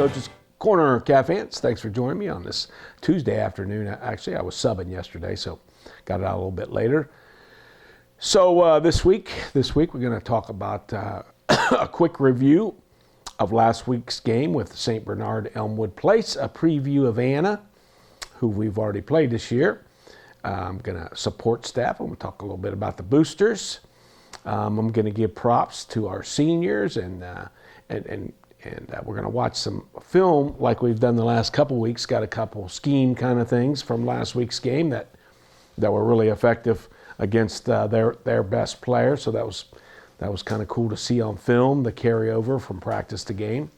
Coach's Corner, Cavs fans. Thanks for joining me on this Tuesday afternoon. Actually, I was subbing yesterday, so got it out a little bit later. So this week we're going to talk about a quick review of last week's game with St. Bernard Elmwood Place, a preview of Anna, who we've already played this year. I'm going to support staff. I'm going to talk a little bit about the boosters. I'm going to give props to our seniors, and we're going to watch some film like we've done the last couple weeks. Got a couple scheme kind of things from last week's game that were really effective against their best player. So that was kind of cool to see on film, the carryover from practice to game.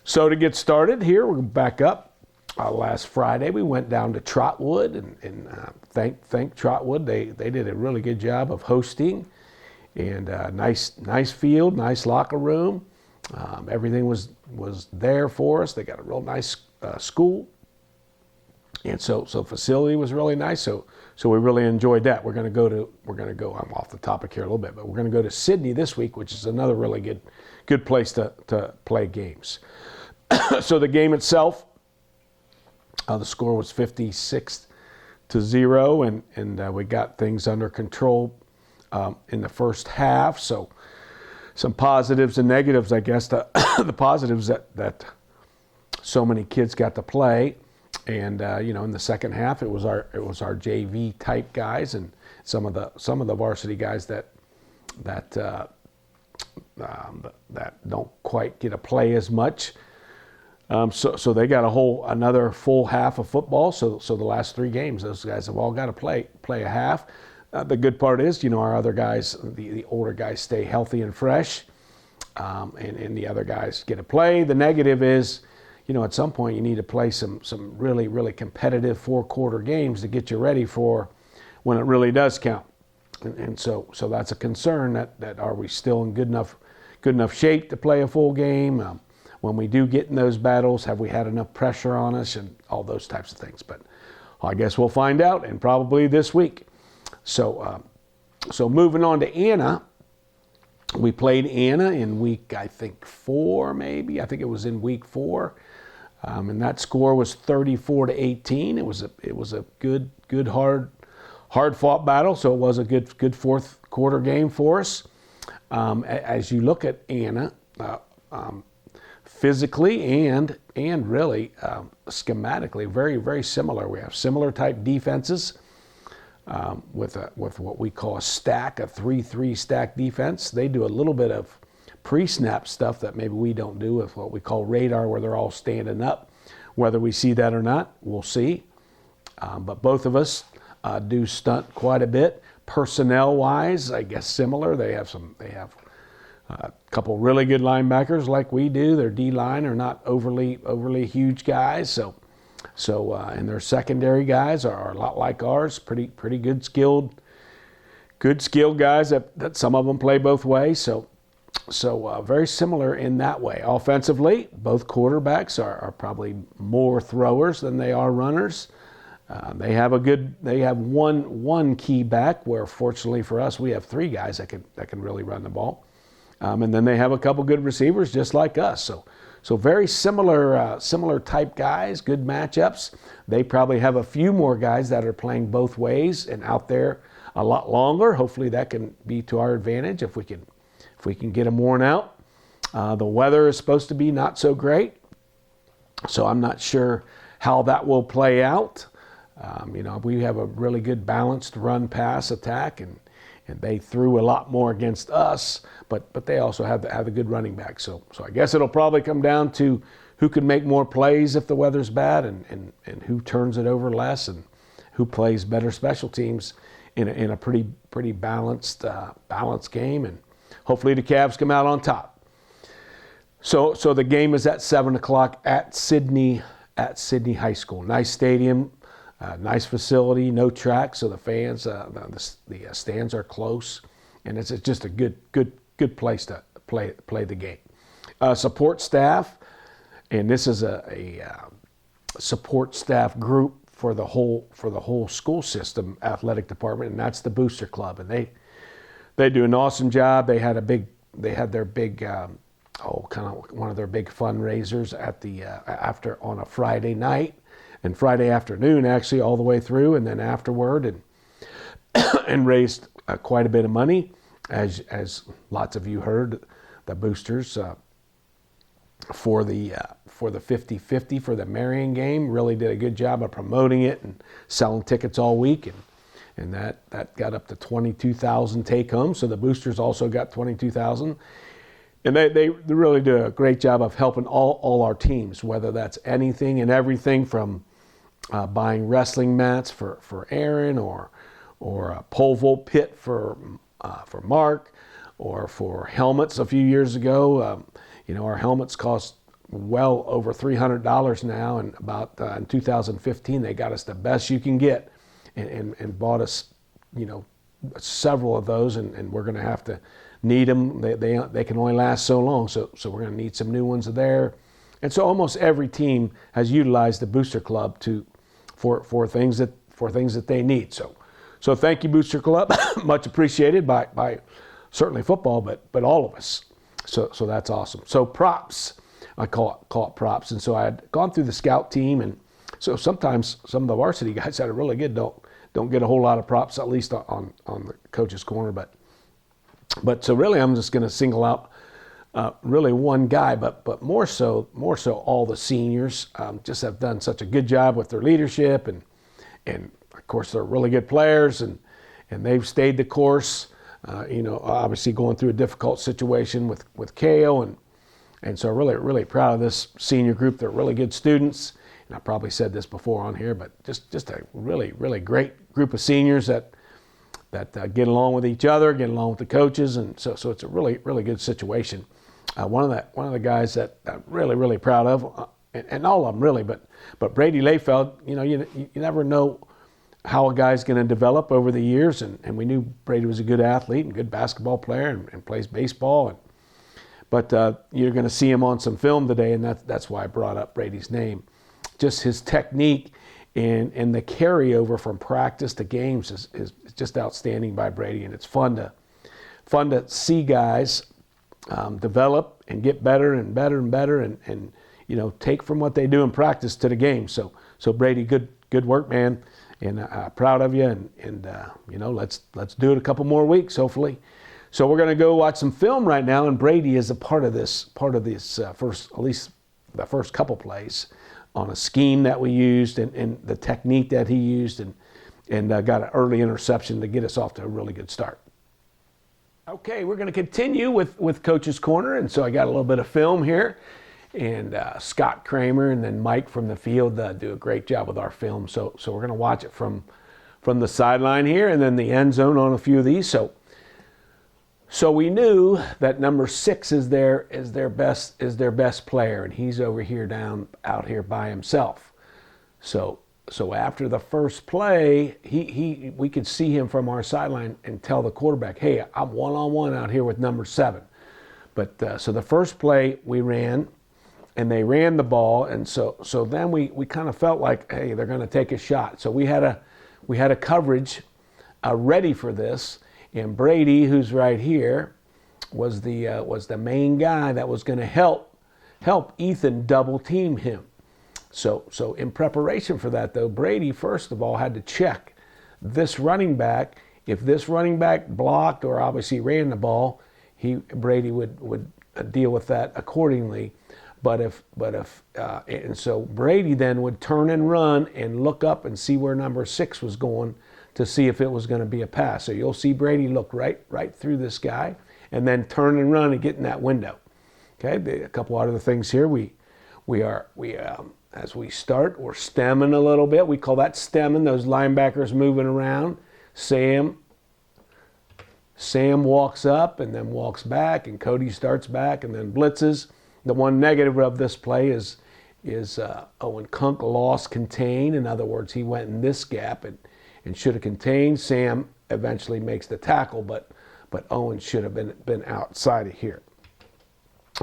So to get started here, we're going to back up. Last Friday we went down to Trotwood and thank Trotwood. They did a really good job of hosting, and nice field, nice locker room. Everything was there for us. They got a real nice school, and so facility was really nice. So we really enjoyed that. We're going to go. I'm off the topic here a little bit, but we're going to go to Sydney this week, which is another really good place to play games. So the game itself, the score was 56-0, and we got things under control in the first half. So some positives and negatives, I guess. The positives that so many kids got to play, and in the second half it was our JV type guys and some of the varsity guys that don't quite get to play as much. So they got another full half of football. So the last three games, those guys have all got to play a half. The good part is, our other guys, the older guys, stay healthy and fresh, and the other guys get to play. The negative is, at some point you need to play some really, really competitive four-quarter games to get you ready for when it really does count. And so that's a concern. That are we still in good enough shape to play a full game? When we do get in those battles, have we had enough pressure on us, and all those types of things? But I guess we'll find out, and probably this week. So moving on to Anna, we played Anna in week, I think 4, maybe. I think it was in week 4, and that score was 34-18. It was a good hard fought battle. So it was a good fourth quarter game for us. As you look at Anna, physically and really schematically, very, very similar. We have similar type defenses with what we call a stack, a 3-3 stack defense. They do a little bit of pre-snap stuff that maybe we don't do with what we call radar, where they're all standing up. Whether we see that or not, we'll see. But both of us do stunt quite a bit. Personnel-wise, I guess similar. They have a couple really good linebackers like we do. Their D-line are not overly huge guys. So and their secondary guys are a lot like ours. Pretty good skilled guys that some of them play both ways. So very similar in that way. Offensively, both quarterbacks are probably more throwers than they are runners. They have one key back, where fortunately for us, we have 3 guys that can really run the ball. And then they have a couple good receivers just like us. So very similar type guys, good matchups. They probably have a few more guys that are playing both ways and out there a lot longer. Hopefully that can be to our advantage if we can get them worn out. The weather is supposed to be not so great, so I'm not sure how that will play out. We have a really good balanced run-pass attack, and they threw a lot more against us, but they also have a good running back. So I guess it'll probably come down to who can make more plays if the weather's bad, and who turns it over less, and who plays better special teams in a pretty balanced game, and hopefully the Cavs come out on top. So the game is at 7:00 at Sydney High School. Nice stadium. Nice facility, no track, so the fans, the stands are close, and it's just a good place to play the game. Support staff, and this is a support staff group for the whole school system athletic department, and that's the Booster Club, and they do an awesome job. They had their big kind of one of their big fundraisers at the after on a Friday night and Friday afternoon, actually, all the way through, and then afterward, and and raised quite a bit of money, as lots of you heard. The boosters for the 50-50 for the Marion game really did a good job of promoting it and selling tickets all week, and that got up to 22,000 take home. So the boosters also got 22,000. And they really do a great job of helping all our teams, whether that's anything and everything from buying wrestling mats for Aaron, or a pole vault pit for Mark, or for helmets a few years ago. Our helmets cost well over $300 now, and about in 2015 they got us the best you can get, and bought us several of those, and we're going to have to need them. They can only last so long, so we're going to need some new ones there. And so almost every team has utilized the Booster Club for things that they need. So thank you, Booster Club. Much appreciated by certainly football, but all of us. So that's awesome. So props, I call it props. And so I had gone through the scout team, and so sometimes some of the varsity guys that are really good don't get a whole lot of props, at least on the coach's corner, but so really, I'm just going to single out really one guy, but more so all the seniors just have done such a good job with their leadership, and of course they're really good players, and they've stayed the course. Obviously going through a difficult situation with Kale, and so really proud of this senior group. They're really good students, and I probably said this before on here, but just a really great group of seniors that get along with each other, get along with the coaches, and so it's a really good situation. One of the guys that I'm really proud of, and all of them really, but Brady Layfeld. You never know how a guy's going to develop over the years, and we knew Brady was a good athlete and good basketball player, and plays baseball, but you're going to see him on some film today, and that's why I brought up Brady's name. Just his technique and the carryover from practice to games is just outstanding by Brady, and it's fun to see guys develop and get better and better and better, and take from what they do in practice to the game. So Brady, good work, man, and proud of you, and let's do it a couple more weeks, hopefully. So we're going to go watch some film right now, and Brady is a part of this first, at least the first couple plays, on a scheme that we used, and the technique that he used, and got an early interception to get us off to a really good start. Okay, we're going to continue with Coach's Corner, and so I got a little bit of film here, and Scott Kramer and then Mike from the field do a great job with our film. So we're going to watch it from the sideline here, and then the end zone on a few of these. So we knew that number 6 is their best player, and he's over here out here by himself. So after the first play, we could see him from our sideline and tell the quarterback, "Hey, I'm one-on-one out here with number 7." But so the first play we ran, and they ran the ball, and so then we kind of felt like, hey, they're going to take a shot. So we had a coverage ready for this. And Brady, who's right here, was the main guy that was going to help Ethan double team him. So in preparation for that, though, Brady first of all had to check this running back. If this running back blocked or obviously ran the ball, Brady would deal with that accordingly. And so Brady then would turn and run and look up and see where number 6 was going, to see if it was going to be a pass. So you'll see Brady look right through this guy, and then turn and run and get in that window. Okay, a couple other things here. As we start, we're stemming a little bit. We call that stemming. Those linebackers moving around. Sam walks up and then walks back, and Cody starts back and then blitzes. The one negative of this play is Owen Kunk lost contain. In other words, he went in this gap and should have contained. Sam eventually makes the tackle, but Owen should have been outside of here.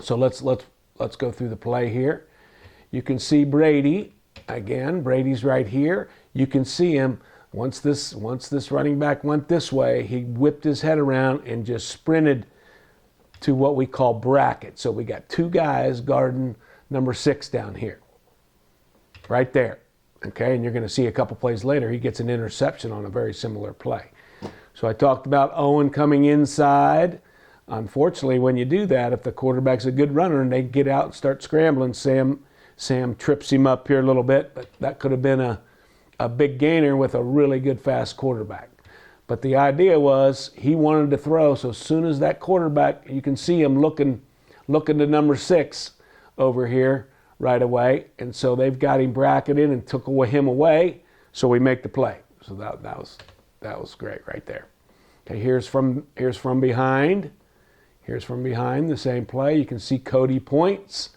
So let's go through the play here. You can see Brady again. Brady's right here. You can see him once this running back went this way. He whipped his head around and just sprinted to what we call bracket. So we got 2 guys guarding number 6 down here, right there. Okay, and you're going to see a couple plays later, he gets an interception on a very similar play. So I talked about Owen coming inside. Unfortunately, when you do that, if the quarterback's a good runner and they get out and start scrambling, Sam trips him up here a little bit, but that could have been a big gainer with a really good fast quarterback. But the idea was he wanted to throw, so as soon as that quarterback, you can see him looking to number 6 over here right away, and so they've got him bracketed and took him away, so we make the play. So that was great right there. Okay, here's from behind. Here's from behind the same play. You can see Cody points.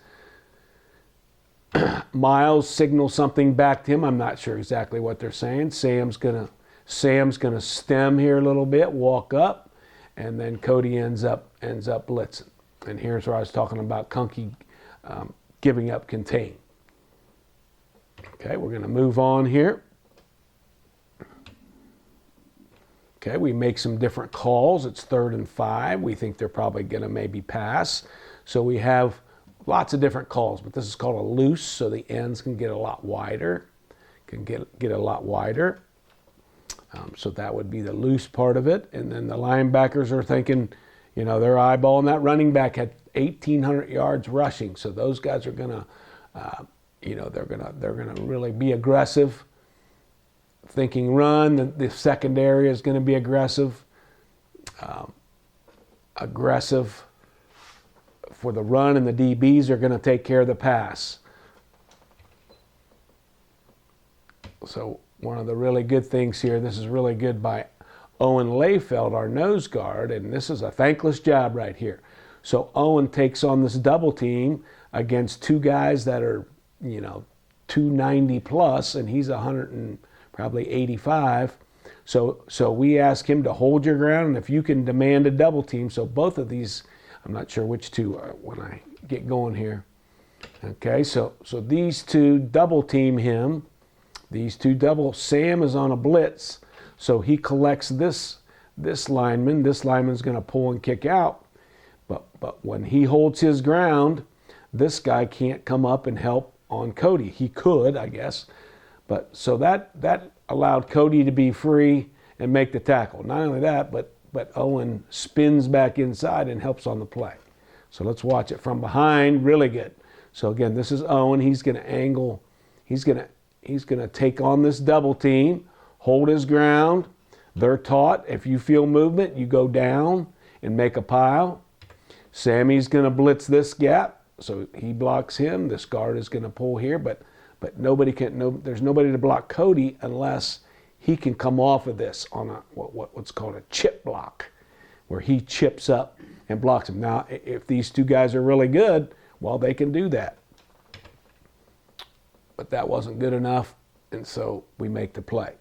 Miles signals something back to him. I'm not sure exactly what they're saying. Sam's gonna stem here a little bit, walk up, and then Cody ends up blitzing. And here's where I was talking about Kunke giving up contain. Okay, we're going to move on here. Okay, we make some different calls. It's 3rd and 5. We think they're probably going to maybe pass. So we have lots of different calls, but this is called a loose, so the ends can get a lot wider. Get a lot wider. So that would be the loose part of it. And then the linebackers are thinking, they're eyeballing that running back had 1,800 yards rushing. So those guys are gonna, they're gonna really be aggressive. Thinking run. The secondary is going to be aggressive. Aggressive for the run, and the DBs are going to take care of the pass. So one of the really good things here, this is really good by Owen Layfeld, our nose guard, and this is a thankless job right here. So Owen takes on this double team against 2 guys that are, 290 plus, and he's 185. So we ask him to hold your ground, and if you can demand a double team, so both of these, I'm not sure which 2 are when I get going here. Okay, so these 2 double team him. These 2 double. Sam is on a blitz, so he collects this lineman. This lineman's going to pull and kick out. But when he holds his ground, this guy can't come up and help on Cody. He could, I guess. But so that allowed Cody to be free and make the tackle. Not only that, but Owen spins back inside and helps on the play. So let's watch it from behind. Really good. So again, this is Owen. He's going to angle. He's going to take on this double team, hold his ground. They're taught if you feel movement, you go down and make a pile. Sammy's going to blitz this gap, so he blocks him. This guard is going to pull here, but there's nobody to block Cody unless he can come off of this on what's called a chip block, where he chips up and blocks him. Now, if these 2 guys are really good, well, they can do that. But that wasn't good enough, and so we make the play.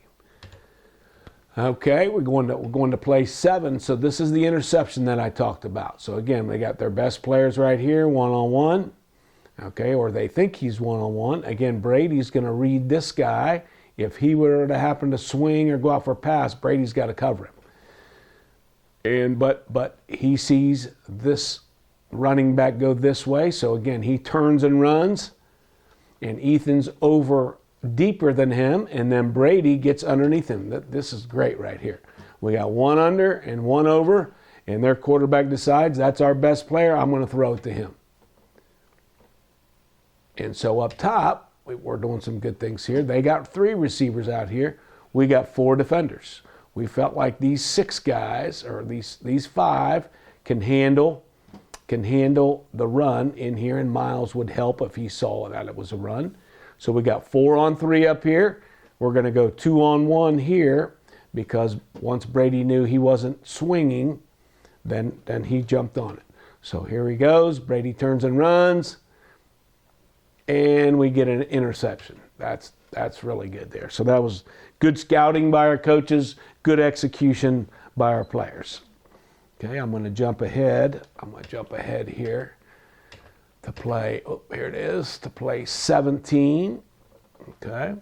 Okay, we're going to play 7. So this is the interception that I talked about. So again, they got their best players right here, one-on-one. Okay, or they think he's one-on-one. Again, Brady's going to read this guy. If he were to happen to swing or go out for a pass, Brady's got to cover him. But he sees this running back go this way. So again, he turns and runs, and Ethan's over deeper than him, and then Brady gets underneath him. This is great right here. We got 1 under and 1 over, and their quarterback decides that's our best player. I'm going to throw it to him. And so up top, we're doing some good things here. They got 3 receivers out here. We got 4 defenders. We felt like these 6 guys, or these 5, can handle the run in here, and Miles would help if he saw that it was a run. So we got 4-on-3 up here. We're going to go 2-on-1 here, because once Brady knew he wasn't swinging, then he jumped on it. So here he goes. Brady turns and runs, and we get an interception. That's really good there. So that was good scouting by our coaches, good execution by our players. Okay, I'm going to jump ahead. I'm going to jump ahead here to play, here it is, to play 17. Okay.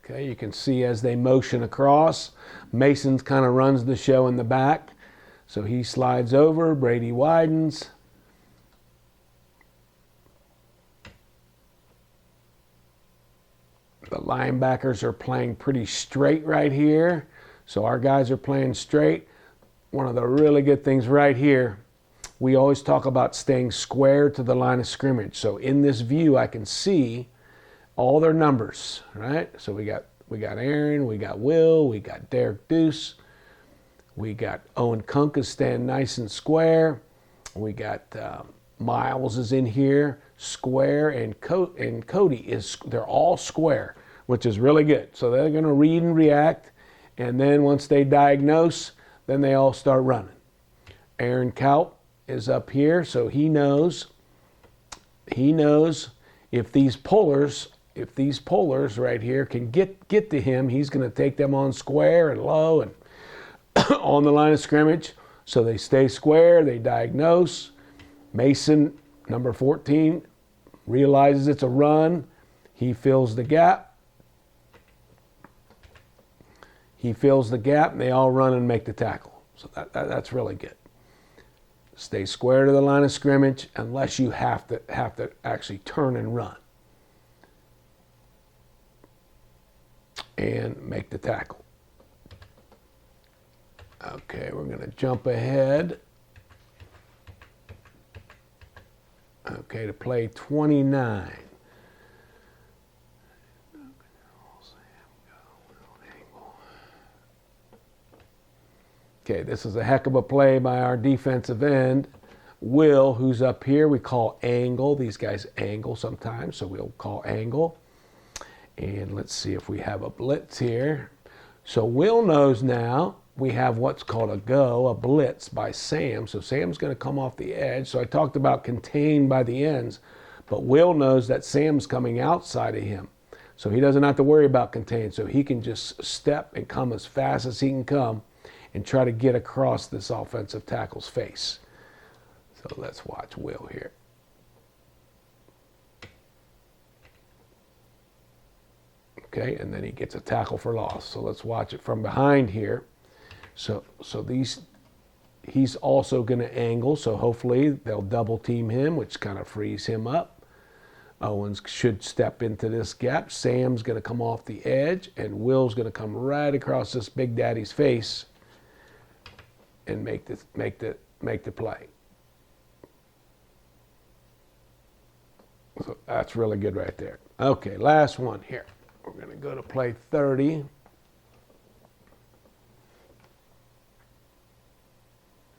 Okay, you can see as they motion across, Mason kind of runs the show in the back. So he slides over, Brady widens. The linebackers are playing pretty straight right here. So our guys are playing straight. One of the really good things right here, we always talk about staying square to the line of scrimmage. So in this view, I can see all their numbers, right? So we got Aaron, we got Will, we got Derek Deuce, we got Owen Kunka standing nice and square. We got Miles is in here, square, and Cody is. They're all square, which is really good. So they're going to read and react, and then once they diagnose, then they all start running. Aaron Kaup is up here, so he knows if these pullers right here can get to him, he's going to take them on square and low and on the line of scrimmage. So they stay square, they diagnose. Mason, number 14, realizes it's a run. He fills the gap. And they all run and make the tackle. So that's really good. Stay square to the line of scrimmage unless you have to actually turn and run. And make the tackle. Okay, we're going to jump ahead. Okay, to play 29. Okay, this is a heck of a play by our defensive end. Will, who's up here, we call angle. These guys angle sometimes, so we'll call angle. And let's see if we have a blitz here. So Will knows now we have what's called a blitz by Sam. So Sam's going to come off the edge. So I talked about contained by the ends, but Will knows that Sam's coming outside of him. So he doesn't have to worry about contained. So he can just step and come as fast as he can come and try to get across this offensive tackle's face. So let's watch Will here. Okay, and then he gets a tackle for loss. So let's watch it from behind here. So he's also going to angle, so hopefully they'll double team him, which kind of frees him up. Owens should step into this gap. Sam's going to come off the edge, and Will's going to come right across this Big Daddy's face and make the play. So that's really good right there. Okay, last one here. We're going to go to play 30.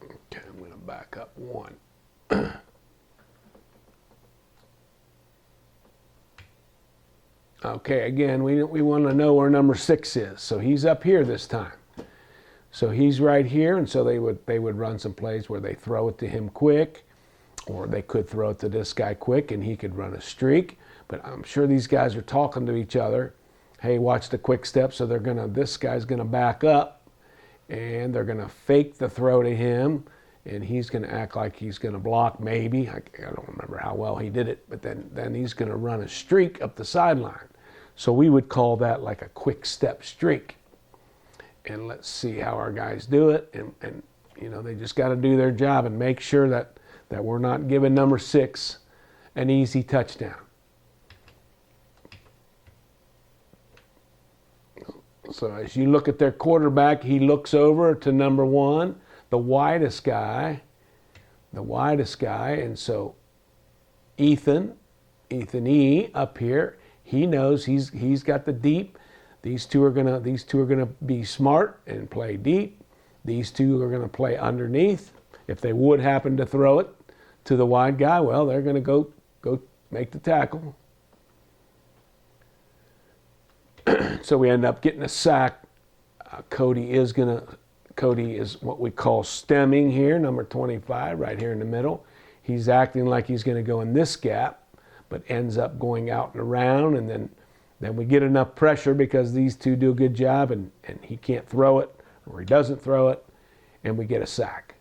Okay, I'm going to back up one. Okay, again, we want to know where number 6 is. So he's up here this time. So he's right here, and so they would run some plays where they throw it to him quick, or they could throw it to this guy quick, and he could run a streak. But I'm sure these guys are talking to each other. Hey, watch the quick step. So this guy's gonna back up, and they're gonna fake the throw to him, and he's gonna act like he's gonna block. Maybe I don't remember how well he did it, but then he's gonna run a streak up the sideline. So we would call that like a quick step streak. And let's see how our guys do it. And they just got to do their job and make sure that we're not giving number 6 an easy touchdown. So as you look at their quarterback, he looks over to number 1, the widest guy. And so Ethan E up here, he knows he's got the deep. These two are gonna be smart and play deep. These two are gonna play underneath. If they would happen to throw it to the wide guy, well, they're gonna go make the tackle. So we end up getting a sack. Cody is what we call stemming here, number 25, right here in the middle. He's acting like he's gonna go in this gap, but ends up going out and around, and then we get enough pressure because these two do a good job, and he can't throw it, or he doesn't throw it, and we get a sack.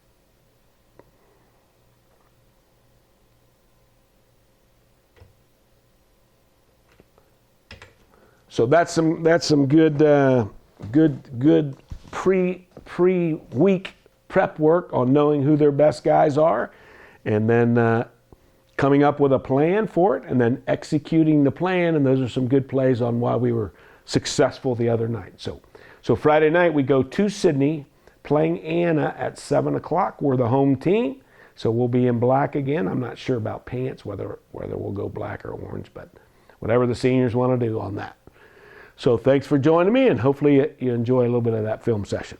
So that's some good pre-week prep work on knowing who their best guys are, and then coming up with a plan for it, and then executing the plan. And those are some good plays on why we were successful the other night. So Friday night we go to Sydney, playing Anna at 7 o'clock. We're the home team, so we'll be in black again. I'm not sure about pants, whether we'll go black or orange, but whatever the seniors want to do on that. So thanks for joining me, and hopefully you enjoy a little bit of that film session.